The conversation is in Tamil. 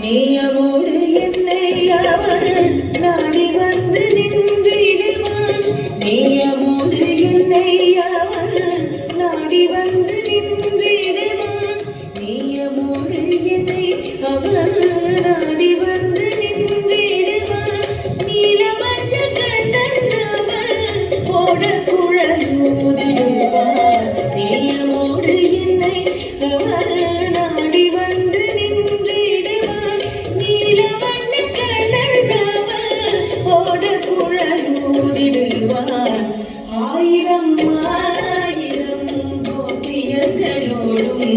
நேயமோடு என்னை அவள் நாடி வந்து நின்றிடுவான். நேயமோடு என்னை அவள் நாடி வந்து நின்றிடுவான். நேயமோடு என்னை அவள் நாடி வந்து நின்றிடுவான். நீலமண்ண கண்ணன் அவள் ஓட குழல் ஊதிடுவான். நேயமோடு என்னை அவள் நாடி வந்து ஆயிரம் ஆயிரம் கோபியர்களோடும்